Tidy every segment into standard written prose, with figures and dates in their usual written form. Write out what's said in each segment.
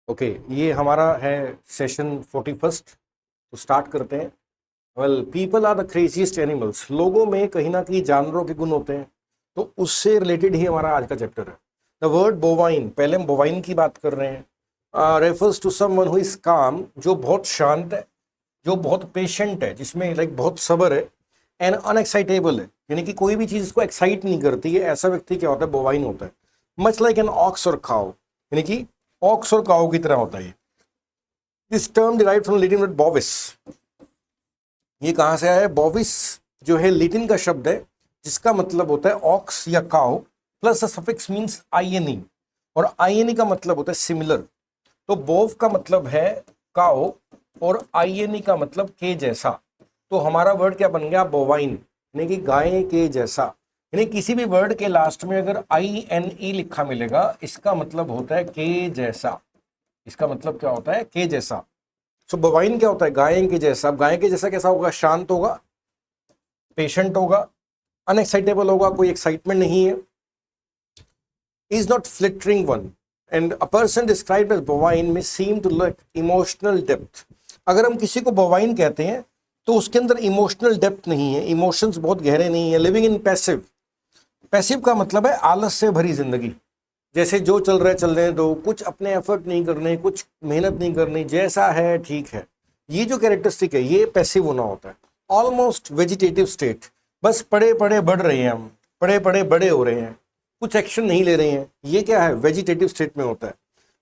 Okay, ये हमारा है सेशन 41। तो स्टार्ट करते हैं। Well, people are the craziest animals. लोगों में कहीं ना कहीं जानवरों के गुण होते हैं, तो उससे रिलेटेड ही हमारा आज का चैप्टर है। द वर्ड बोवाइन, पहले हम बोवाइन की बात कर रहे हैं, refers to someone who is calm, जो बहुत शांत है, जो बहुत पेशेंट है, जिसमें लाइक बहुत सब्र है, एंड अनएक्साइटेबल है, यानी कि कोई भी चीज इसको एक्साइट नहीं करती है, ऐसा व्यक्ति क्या होता है? बोवाइन होता है। मच लाइक एन ऑक्स और काउ, यानी कि ऑक्स और काउ की तरह होता है। This term derived from Latin word bovis. ये कहां से आया है? बोविस जो है लैटिन का शब्द है, जिसका मतलब होता है ऑक्स या काउ, प्लस सफिक्स मींस आईएनई, और आईएनई का मतलब होता है सिमिलर। तो बोव का मतलब है काउ और आईएनई का मतलब के जैसा। तो हमारा वर्ड क्या बन गया? बोवाइन, यानी कि गाय के जैसा। यानी किसी भी वर्ड के लास्ट में अगर INE लिखा मिलेगा, इसका मतलब होता है के जैसा। इसका मतलब क्या होता है? के जैसा। सो बोवाइन क्या होता है? गाय के जैसा। अब गाय के जैसा कैसा होगा? शांत होगा, पेशेंट होगा, अनएक्साइटेबल होगा, कोई एक्साइटमेंट नहीं है, is not flittering one, and a person described as bovine may seem to lack emotional depth. अगर हम किसी को बोवाइन कहते हैं तो उसके अंदर इमोशनल डेप्थ नहीं है, इमोशंस बहुत गहरे नहीं है। लिविंग इन पैसिव, पैसिव का मतलब है आलस से भरी जिंदगी, जैसे जो चल रहा है चलने दो, कुछ अपने एफर्ट नहीं करने, कुछ मेहनत नहीं करनी, जैसा है ठीक है। ये जो कैरेक्टरिस्टिक है, ये पैसिव होना होता है। ऑलमोस्ट वेजिटेटिव स्टेट, बस पड़े पड़े बढ़ रहे हैं, हम पड़े पड़े बड़े हो रहे हैं, कुछ एक्शन नहीं ले रहे हैं, ये क्या है? वेजिटेटिव स्टेट में होता है।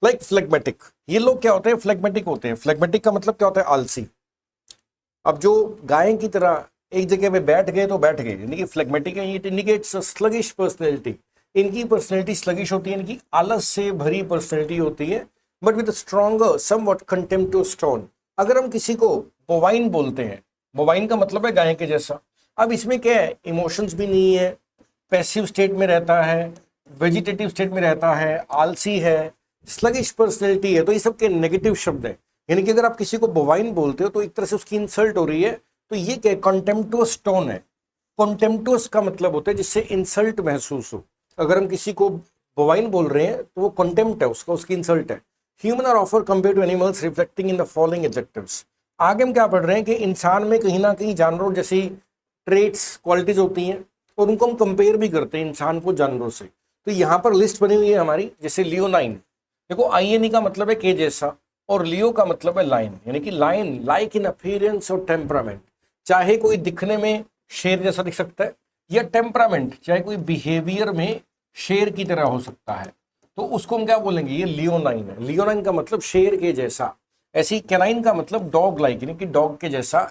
लाइक फ्लेगमेटिक, ये लोग क्या होते हैं? फ्लेगमेटिक होते हैं। फ्लेगमेटिक का मतलब क्या होता है? आलसी। अब जो गाय की तरह एक जगह पे बैठ गए तो बैठ गए, यानी कि फ्लेगमेटिक है। It indicates sluggish personality. इनकी पर्सनैलिटी स्लगिश होती है, इनकी आलस से भरी पर्सनैलिटी होती है, but with stronger somewhat contemptuous tone. अगर हम किसी को बोवाइन बोलते हैं, बोवाइन का मतलब है गाय के जैसा। अब इसमें क्या है? इमोशंस भी नहीं है, पैसिव स्टेट में रहता है, वेजिटेटिव स्टेट में रहता है, आलसी है, स्लगिश पर्सनैलिटी है। तो ये सब के नेगेटिव शब्द है। यानी कि अगर आप किसी को बोवाइन बोलते हो तो एक तरह से उसकी इंसल्ट हो रही है। तो ये क्या? कॉन्टेम्प्टुअस टोन है। कॉन्टेम्प्टुअस का मतलब होता है जिससे इंसल्ट महसूस हो। अगर हम किसी को बोवाइन बोल रहे हैं तो वो कॉन्टेम्प्ट है उसका, उसकी इंसल्ट है। Human are offer compare to animals reflecting in the following adjectives. आगे हम क्या पढ़ रहे हैं कि इंसान में कहीं ना कहीं जानवरों जैसी ट्रेट्स, क्वालिटीज होती हैं, और उनको हम कंपेयर भी करते हैं इंसान को जानवरों से। तो यहाँ पर लिस्ट बनी हुई है हमारी, जैसे लियोनाइन। देखो, आईएनई का मतलब है के जैसा, और लियो का मतलब है लाइन, यानी कि लाइन लाइक इन अपीयरेंस और टेम्परामेंट। चाहे कोई दिखने में शेर जैसा दिख सकता है, या टेम्परामेंट, चाहे कोई बिहेवियर में शेर की तरह हो सकता है, तो उसको हम क्या बोलेंगे? ये लियोनाइन है। लियोनाइन का मतलब शेर के जैसा। ऐसी कैनाइन का मतलब डॉग लाइक, यानी कि डॉग के जैसा।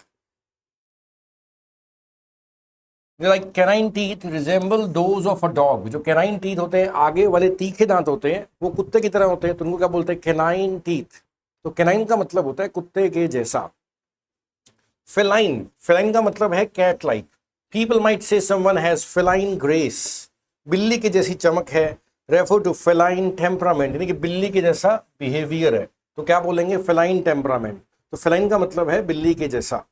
Like canine teeth resemble those of a dog. जो कैनाइन टीथ होते हैं, आगे वाले तीखे दांत होते हैं, वो कुत्ते की तरह होते हैं, तो उनको क्या बोलते हैं? Canine teeth. तो कैनाइन का मतलब होता है कुत्ते के जैसा। फेलाइन, फेलाइन का मतलब है cat like. People might say someone has feline grace, बिल्ली की जैसी चमक है। रेफर टू फेलाइन टेम्परामेंट, यानी कि बिल्ली के जैसा बिहेवियर है, तो क्या बोलेंगे? Feline temperament. तो फेलाइन का मतलब है बिल्ली के जैसा।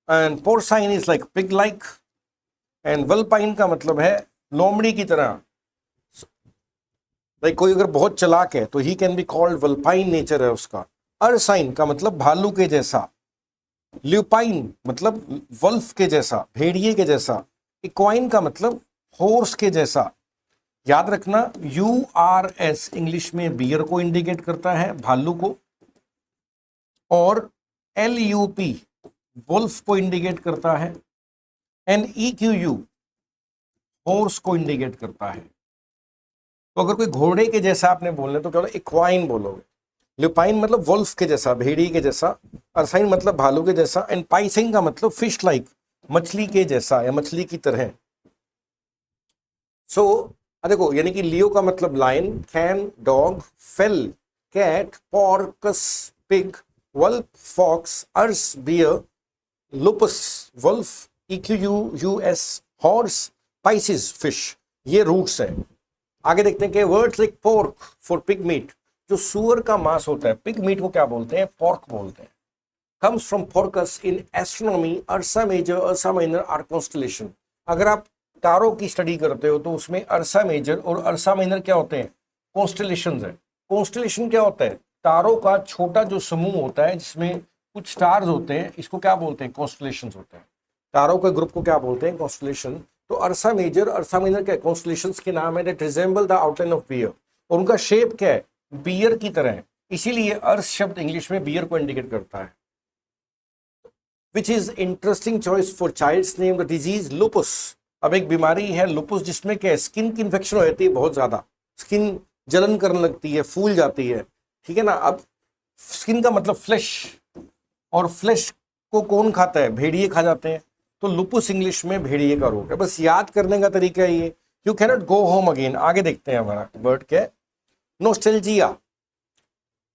And porcine is like pig like. And vulpine का मतलब है लोमड़ी की तरह। लाइक कोई अगर बहुत चालाक है तो ही can be called vulpine nature है उसका। अरसाइन का मतलब भालू के जैसा। ल्यूपाइन मतलब वल्फ के जैसा, भेड़िए के जैसा। इक्वाइन का मतलब हॉर्स के जैसा। याद रखना, URS इंग्लिश में बियर को इंडिकेट करता है, भालू को, और LUP वुल्फ को इंडिकेट करता है, EQU हॉर्स को इंडिकेट करता है। तो अगर कोई घोड़े के जैसा आपने बोलना तो क्या बोलोगे? इक्वाइन बोलोगे। ल्यूपाइन मतलब वुल्फ के जैसा, भेड़ी के जैसा। अरसाइन मतलब भालू के जैसा। एंड पाइसिन का मतलब फिश लाइक, मछली के जैसा या मछली की तरह। सो देखो, यानी कि लियो का मतलब lion, can dog, fel cat, porcus pig, वल्फ फॉक्स, अर्स bear, lupus wolf, EQUS horse, pisces fish. ये रूट्स हैं। आगे देखते हैं कि words like pork for pig meat, जो सुअर का मांस होता है, पिग मीट को क्या बोलते हैं? पोर्क बोलते हैं। comes from porcus in astronomy. Ursa major, Ursa minor are constellation. अगर आप तारों की स्टडी करते हो तो उसमें अर्सा मेजर और अर्सा माइनर क्या होते हैं? कॉन्स्टलेशंस है। कॉन्स्टलेशन क्या होता है? तारों का छोटा जो समूह होता है जिसमें कुछ स्टार्स होते हैं, इसको क्या बोलते हैं? कॉन्स्टलेशंस होते हैं। तारों के ग्रुप को क्या बोलते हैं? कॉन्स्टलेशन। तो अर्सा मेजर, अर्सा माइनर क्या कॉन्स्टलेशंस के नाम है, that resemble the outline of bear, और उनका शेप क्या है? बियर की तरह है, इसीलिए अर्स शब्द इंग्लिश में बियर को इंडिकेट करता है। Which is interesting choice for child's name the disease lupus. अब एक बीमारी है लुपस जिसमें क्या है? स्किन की इन्फेक्शन हो जाती है बहुत ज्यादा, स्किन जलन करने लगती है, फूल जाती है, ठीक है ना। अब स्किन का मतलब फ्लैश, और फ्लैश को कौन खाता है? भेड़िए खा जाते हैं, तो लुपस इंग्लिश में भेड़िए का रोग है। बस याद करने का तरीका है ये, you can not go home again. आगे देखते हैं हमारा वर्ड क्या है? नोस्टैल्जिया।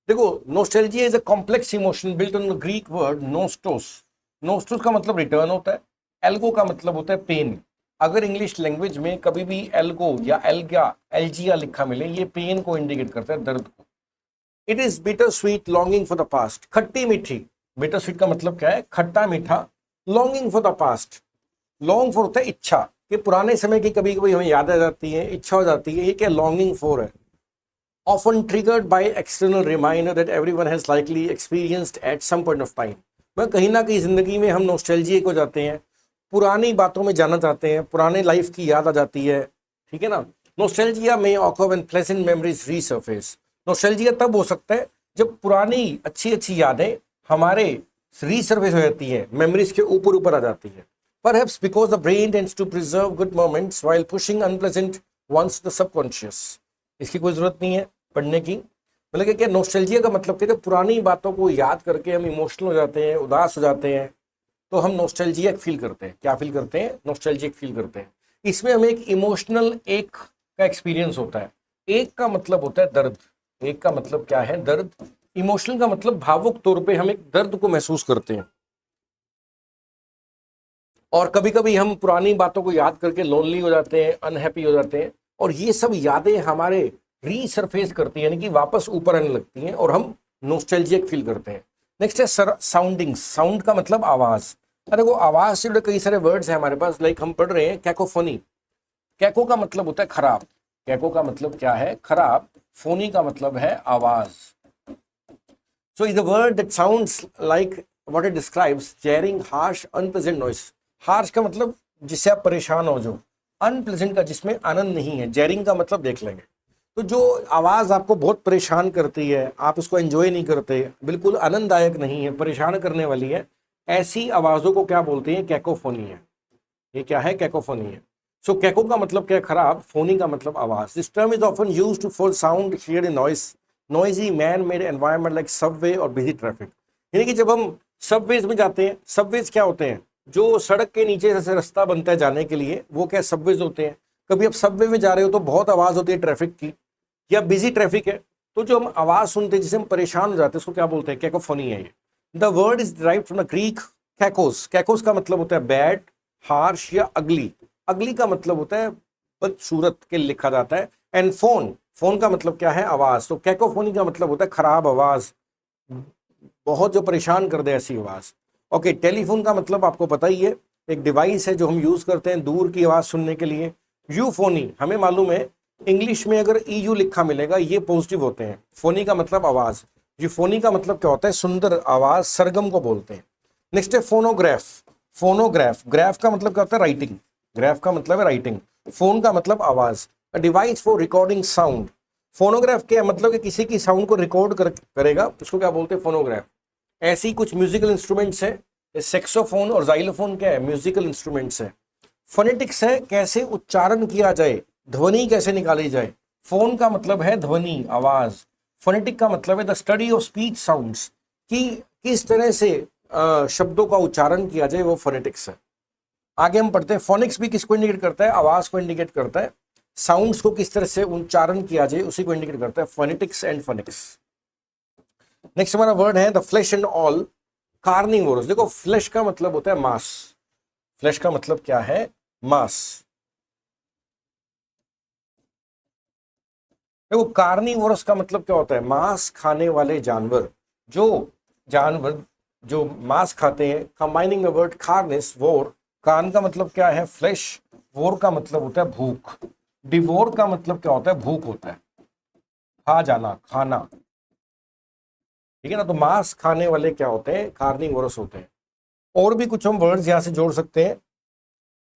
देखो, nostalgia is a complex emotion built on the Greek word nostos. Nostos का मतलब रिटर्न होता है, एल्गो का मतलब होता है पेन। अगर इंग्लिश लैंग्वेज में कभी भी एल्गो या एल्गा, एल्जिया लिखा मिले, ये पेन को इंडिकेट करता है, दर्द को। It is bitter sweet longing for the past. खट्टी मीठी, बिटर स्वीट का मतलब क्या है? खट्टा मीठा। Longing for the past, long for होता है इच्छा, कि पुराने समय की कभी कभी हमें याद आ जाती है, इच्छा हो जाती है, ये क्या लॉन्गिंग फॉर है। Often triggered by external reminder that everyone has likely experienced at some point of time. मैं कहीं ना कहीं जिंदगी में हम नॉस्टैल्जिया को जाते हैं, पुरानी बातों में जाना चाहते हैं, पुराने लाइफ की याद आ जाती है, ठीक है ना। नॉस्टैल्जिया में occur when pleasant memories resurface. Nostalgia तब हो सकता है जब पुरानी अच्छी अच्छी यादें हमारे रीसर्फेस हो जाती है, मेमोरीज के ऊपर ऊपर आ जाती है। Perhaps because the brain tends to preserve good moments while pushing unpleasant ones to the subconscious। इसकी कोई जरूरत नहीं है पढ़ने की। मतलब कि क्या नॉस्टैल्जिया का मतलब क्या? पुरानी बातों को याद करके हम इमोशनल हो जाते हैं, उदास हो जाते हैं, तो हम नॉस्टैल्जिया फील करते हैं। क्या फील करते हैं? नॉस्टैल्जिया फील करते हैं। इसमें हमें एक इमोशनल एक का एक्सपीरियंस होता है। एक का मतलब होता है दर्द। एक का मतलब क्या है? दर्द। इमोशनल का मतलब भावुक तौर पे हम एक दर्द को महसूस करते हैं, और कभी कभी हम पुरानी बातों को याद करके लोनली हो जाते हैं, अनहैप्पी हो जाते हैं, और ये सब यादें हमारे रीसरफेस करती है, यानी कि वापस ऊपर आने लगती हैं और हम नॉस्टैल्जिया फील करते हैं। नेक्स्ट है साउंडिंग। साउंड का मतलब आवाज। अरे वो आवाज से जुड़े कई सारे वर्ड्स हैं हमारे पास, लाइक हम पढ़ रहे हैं कैकोफोनी। कैको का मतलब होता है खराब। कैको का मतलब क्या है? खराब। फोनी का मतलब है आवाज। So is the word that sounds like what it describes, jarring, harsh, unpleasant noise. Harsh का मतलब जिससे आप परेशान हो जो, अनप्लेजेंट का जिसमें आनंद नहीं है, जेरिंग का मतलब देख लेंगे। तो जो आवाज आपको बहुत परेशान करती है, आप उसको एंजॉय नहीं करते, बिल्कुल आनंददायक नहीं है, परेशान करने वाली है, ऐसी आवाजों को क्या बोलते हैं? कैकोफोनी है। ये क्या है? कैकोफोनी है। सो कैको का मतलब क्या? खराब। फोनी का मतलब आवाज। This term is often used for sound heard in noise, noisy man made environment like Subway और बिजी ट्रैफिक। यानी कि जब हम सबवेज में जाते हैं, सबवेज क्या होते हैं? जो सड़क के नीचे जैसे रास्ता बनता है जाने के लिए, वो क्या सबवेज होते हैं। कभी आप सबवे में जा रहे हो तो बहुत आवाज होती है ट्रैफिक की, या बिजी ट्रैफिक है, तो जो हम आवाज सुनते हैं जिससे हम परेशान हो जाते हैं, उसको क्या बोलते हैं? कैकोफोनी है ये। The word is derived from the Greek kakos. Kakos का मतलब होता है बैड, हार्श या अगली। अगली का मतलब होता है बदसूरत के लिखा जाता है। एंड फोन, फोन का मतलब क्या है? आवाज। तो कैकोफोनी का मतलब होता है खराब आवाज, बहुत जो परेशान कर दे ऐसी आवाज। ओके, टेलीफोन का मतलब आपको पता ही है, एक डिवाइस है जो हम यूज करते हैं दूर की आवाज सुनने के लिए। यूफोनी, हमें मालूम है इंग्लिश में अगर ईयू लिखा मिलेगा ये पॉजिटिव होते हैं। फोनी का मतलब आवाज। यूफोनी का मतलब क्या होता है? सुंदर आवाज, सरगम को बोलते हैं। नेक्स्ट है फोनोग्राफ। फोनोग्राफ, ग्राफ का मतलब क्या होता है? राइटिंग। ग्राफ का मतलब है राइटिंग। फोन का मतलब आवाज। A device for recording sound. Phonograph क्या मतलब कि किसी की साउंड को रिकॉर्ड करेगा, उसको क्या बोलते हैं? फोनोग्राफ। ऐसी कुछ म्यूजिकल इंस्ट्रूमेंट्स है, सेक्सोफोन और जाइलोफोन क्या है? म्यूजिकल इंस्ट्रूमेंट्स है। फोनेटिक्स है, कैसे उच्चारण किया जाए, ध्वनि कैसे निकाली जाए। फोन का मतलब है ध्वनि, आवाज। फोनेटिक का मतलब है the study of speech sounds, कि किस तरह से शब्दों का उच्चारण किया जाए, वो फोनेटिक्स है। आगे हम पढ़ते हैं फोनिक्स भी किसको इंडिकेट करता है? आवाज को इंडिकेट करता है। साउंड्स को किस तरह से उच्चारण किया जाए उसी को इंडिकेट करता है, फोनेटिक्स एंड फोनिक्स। नेक्स्ट हमारा वर्ड है the flash and all carnivorous. देखो, फ्लैश का मतलब होता है मांस। फ्लैश का मतलब क्या है? मांस। देखो, कार्निवोरस का मतलब क्या होता है? मांस खाने वाले जानवर। जो जानवर जो मांस खाते हैं, कंबाइनिंग द वर्ड कार्निस वोर। कार्न का मतलब क्या है? फ्लैश। वोर का मतलब होता है भूख। डिवोर का मतलब क्या होता है? भूख होता है, खा जाना, खाना। ठीक है ना। तो मांस खाने वाले क्या होते हैं, कार्निवोरस होते हैं। और भी कुछ हम वर्ड्स यहाँ से जोड़ सकते हैं।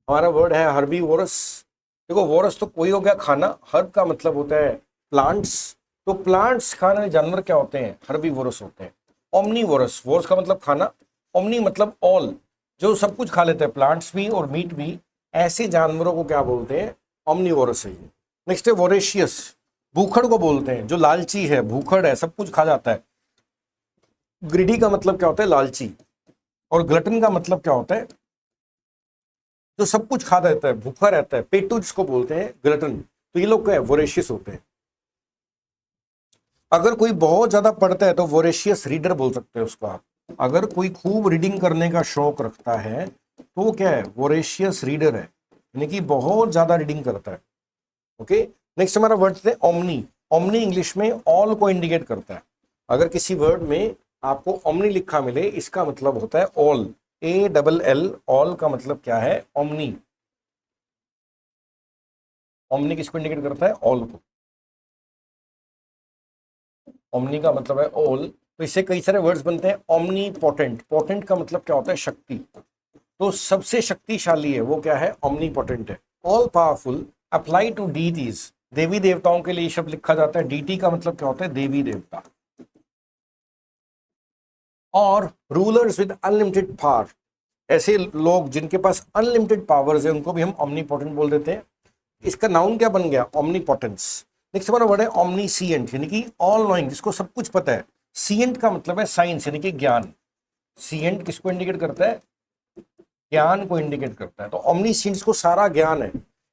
हमारा वर्ड है हर्बीवोरस। देखो वोरस तो कोई हो गया खाना, हर्ब का मतलब होता है प्लांट्स, तो प्लांट्स खाने वाले जानवर क्या होते हैं, हर्बीवोरस होते हैं। ओमनीवोरस, वोरस का मतलब खाना, ओमनी मतलब ऑल, जो सब कुछ खा लेते हैं, प्लांट्स भी और मीट भी, ऐसे जानवरों को क्या बोलते हैं, ओमनीवोरस है। नेक्स्ट है वोरेशियस, भूखड़ को बोलते हैं, जो लालची है, भूखड़ है, सब कुछ खा जाता है। ग्रीडी का मतलब क्या होता है, लालची। और ग्लटन का मतलब क्या होता है, जो सब कुछ खा रहता है, भूखा रहता है, पेटू जिसको बोलते हैं, ग्लटन। तो ये लोग क्या है, वोरेशियस होते हैं। अगर कोई बहुत ज्यादा पढ़ता है तो वोरेशियस रीडर बोल सकते हैं उसको आप। अगर कोई खूब रीडिंग करने का शौक रखता है तो वो क्या है, वोरेशियस रीडर है, यानी कि बहुत ज्यादा रीडिंग करता है। ओके, नेक्स्ट हमारा वर्ड है ओमनी। ओमनी इंग्लिश में ऑल को इंडिकेट करता है। अगर किसी वर्ड में आपको ओमनी लिखा मिले, इसका मतलब होता है ऑल, ALL, ऑल का मतलब क्या है, ओमनी। ओमनी किसको इंडिकेट करता है, ऑल को। ओमनी का मतलब है ऑल, तो इससे कई सारे वर्ड्स बनते हैं। ओमनी पोटेंट, पोटेंट का मतलब क्या होता है, शक्ति। तो सबसे शक्तिशाली है वो क्या है, ओमनी पोटेंट है। All powerful apply to deities, देवी देवताओं के लिए शब्द लिखा जाता है। डीटी का मतलब क्या होता है, देवी देवता। और रूलर्स विद अनलिमिटेड पावर, ऐसे लोग जिनके पास अनलिमिटेड पावर्स है उनको भी हम ओमनीपोटेंट बोल देते हैं। इसका नाउन क्या बन गया, ओमनीपोटेंस। नेक्स्ट हमारा वर्ड है ओमनीसिएंट, यानी कि ऑल नोइंग, जिसको सब कुछ पता है। सिएंट का मतलब है साइंस, यानी कि ज्ञान। सिएंट किसको इंडिकेट करता है, ज्ञान को इंडिकेट करता है। तो ओमनीसिएंट को सारा ज्ञान है।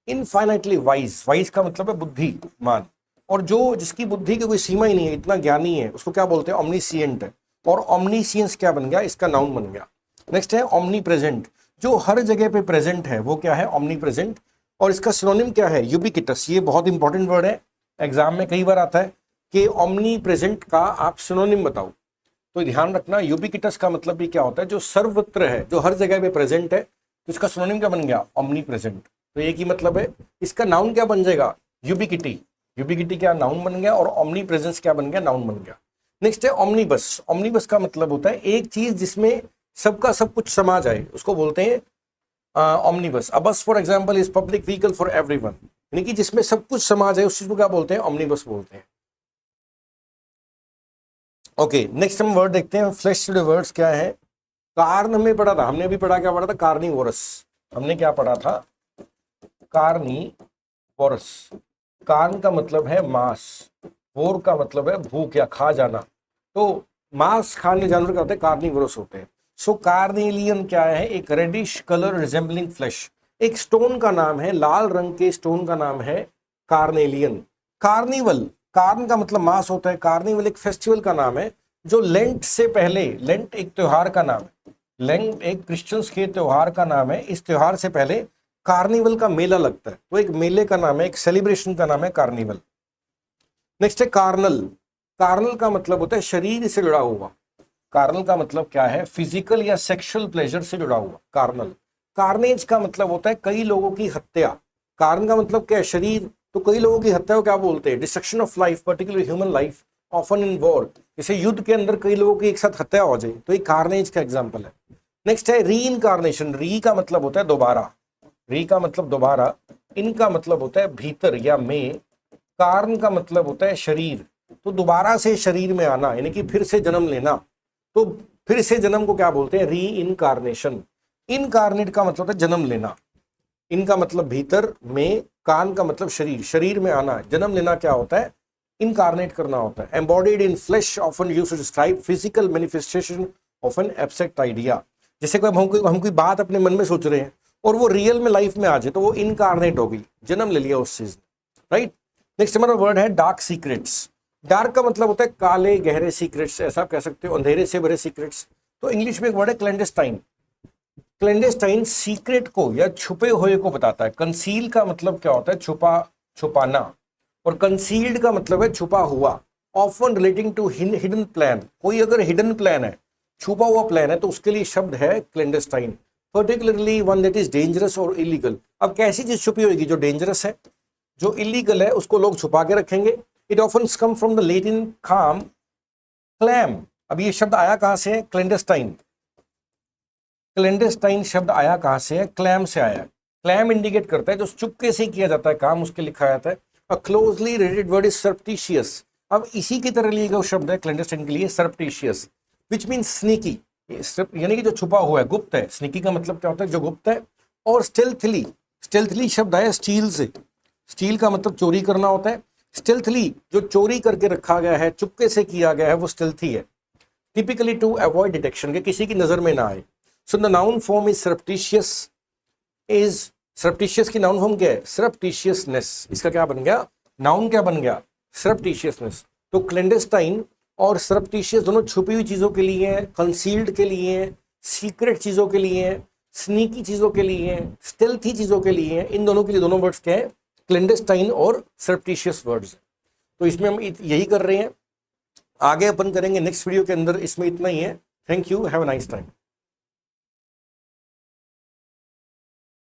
इनफाइनाइटली वाइज, वाइज का मतलब है बुद्धिमान, और जो जिसकी बुद्धि की कोई सीमा ही नहीं है, इतना ज्ञानी है, उसको क्या बोलते हैं, ओमनीसिएंट है। और ओमनीसियंस क्या बन गया, इसका नाउन बन गया। नेक्स्ट है ओमनी प्रेजेंट, जो हर जगह पे प्रेजेंट है वो क्या है, ओमनी प्रेजेंट। और इसका सिनोनिम क्या है, यूबिक्विटस। ये बहुत इंपॉर्टेंट वर्ड है, एग्जाम में कई बार आता है कि ओमनी प्रेजेंट का आप सिनोनिम बताओ। तो ध्यान रखना, यूबिक्विटस का मतलब भी क्या होता है, जो सर्वत्र है, जो हर जगह पे प्रेजेंट है। तो इसका सिनोनिम क्या बन गया, ओमनी प्रेजेंट। तो एक ही मतलब है। इसका नाउन क्या बन जाएगा, यूबिक्विटी। यूबिक्विटी क्या नाउन बन गया, और ओमनी प्रेजेंस क्या बन गया, नाउन बन गया। नेक्स्ट है ओमनीबस। ओमनीबस का मतलब होता है एक चीज जिसमें सबका सब कुछ समा जाए, उसको बोलते हैं ओमनीबस। अ बस for example is public vehicle for everyone, यानी कि जिसमें सब कुछ समा जाए उस चीज को क्या बोलते हैं, ओमनीबस बोलते हैं। ओके, नेक्स्ट हम वर्ड देखते हैं, फ्लैश टू वर्ड्स क्या है। कार्न हमने पढ़ा था, हमने अभी पढ़ा, क्या पढ़ा था, कार्निवोरस। हमने क्या पढ़ा था, कार्निवोरस। कार्न का मतलब है मांस, वोर का मतलब है भूख या खा जाना। तो मांस खाने जानवर क्या होते हैं, कार्निवोरस होते हैं। सो कार्नेलियन क्या है, एक रेडिश कलर रिजेंबलिंग फ्लैश। एक स्टोन का नाम है, लाल रंग के स्टोन का नाम है कार्नेलियन। कार्निवल, कार्न का मतलब मांस होता है। कार्निवल एक फेस्टिवल का नाम है जो लेंट से पहले, लेंट एक त्योहार का नाम है, लेंट एक क्रिश्चियंस के त्योहार का नाम है। इस त्योहार से पहले कार्निवल का मेला लगता है, तो एक मेले का नाम है, एक सेलिब्रेशन का नाम है कार्निवल। नेक्स्ट है कार्नल। कार्नल का मतलब होता है शरीर से जुड़ा हुआ। कार्नल का मतलब क्या है, फिजिकल या सेक्सुअल प्लेजर से जुड़ा हुआ, कार्नल। कार्नेज का मतलब होता है कई लोगों की हत्या। कार्न का मतलब क्या है, शरीर। तो कई लोगों की हत्या को क्या बोलते हैं, destruction of life, particular human life, often in war. जैसे युद्ध के अंदर कई लोगों की एक साथ हत्या हो जाए, तो ये कार्नेज का एग्जाम्पल है। नेक्स्ट है री इनकारनेशन। री का मतलब होता है दोबारा, री का मतलब दोबारा। इनका मतलब होता है भीतर या में। कार्न का मतलब होता है शरीर, तो दोबारा से शरीर में आना, यानी कि फिर से जन्म लेना। तो फिर से जन्म को क्या बोलते हैं, री इनकारनेशन। इनकारनेट का मतलब है जन्म लेना। इनका मतलब भीतर, में, कान का मतलब शरीर, शरीर में आना। जन्म लेना क्या होता है, इनकारनेट करना होता है। Embodied in flesh often used to describe physical manifestation of an abstract idea. जैसे कोई हम कोई बात अपने मन में सोच रहे हैं और वो रियल में लाइफ में आ जाए, तो वो इनकारनेट होगी, जन्म ले लिया उस चीज ने, राइट। नेक्स्ट हमारा वर्ड है डार्क सीक्रेट्स। डार्क का मतलब होता है काले गहरे सीक्रेट्स, ऐसा कह सकते हो, अंधेरे से भरे सीक्रेट्स। तो इंग्लिश में एक वर्ड है क्लैंडेस्टाइन। क्लैंडेस्टाइन सीक्रेट को या छुपे हुए को बताता है। कंसील का मतलब क्या होता है, छुपा, छुपाना। और कंसील्ड का मतलब है छुपा हुआ। Often relating to hidden plan, कोई अगर हिडन प्लान है, छुपा हुआ प्लान है, तो उसके लिए शब्द है clandestine. Particularly one that is dangerous और इलीगल। अब कैसी चीज छुपी होगी, जो डेंजरस है, जो इलीगल है, उसको लोग छुपा के रखेंगे। It often come from the Latin काम, क्लैम। अब ये शब्द आया कहां से है? क्लेंडेस्टाइन। क्लेंडेस्टाइन शब्द आया कहां से है? क्लैम से आया है। क्लैम इंडिकेट करता है जो चुपके से किया जाता है काम, उसके लिखा जाता है। A closely related word is सरप्टिशियस। अब इसी की तरह लिए गए शब्द है क्लेंडेस्टाइन के लिए सरप्टिशियस, विच मीन स्नीकी, यानी कि जो छुपा हुआ है, गुप्त है। स्नीकी का मतलब क्या होता है? जो गुप्त है। और स्टेल्थली, स्टेल्थली शब्द आया स्टील से। स्टील का मतलब चोरी करना होता है। स्टेल्थली जो चोरी करके रखा गया है, चुपके से किया गया है, वो स्टेल्थी है। टिपिकली टू अवॉइड डिटेक्शन, के किसी की नजर में ना आए। So the noun form is सरप्टिशियस। Is सरप्टिशियस की नाउन फॉर्म क्या है? सरप्टिशियसनेस। इसका क्या बन गया? नाउन क्या बन गया? सरप्टिशियसनेस। तो क्लेंडेस्टाइन और सरप्टिशियस दोनों छुपी हुई चीजों के लिए हैं, कंसील्ड के लिए हैं, सीक्रेट चीजों के लिए हैं, स्नीकी चीजों के लिए हैं, स्टेल्थी चीजों के लिए हैं। इन दोनों के लिए दोनों वर्ड्स क्या है? क्लेंडेस्टाइन और सरप्टिशियस वर्ड्स। तो इसमें हम यही कर रहे हैं। आगे अपन करेंगे नेक्स्ट वीडियो के अंदर। इसमें इतना ही है। Thank you, have a nice time.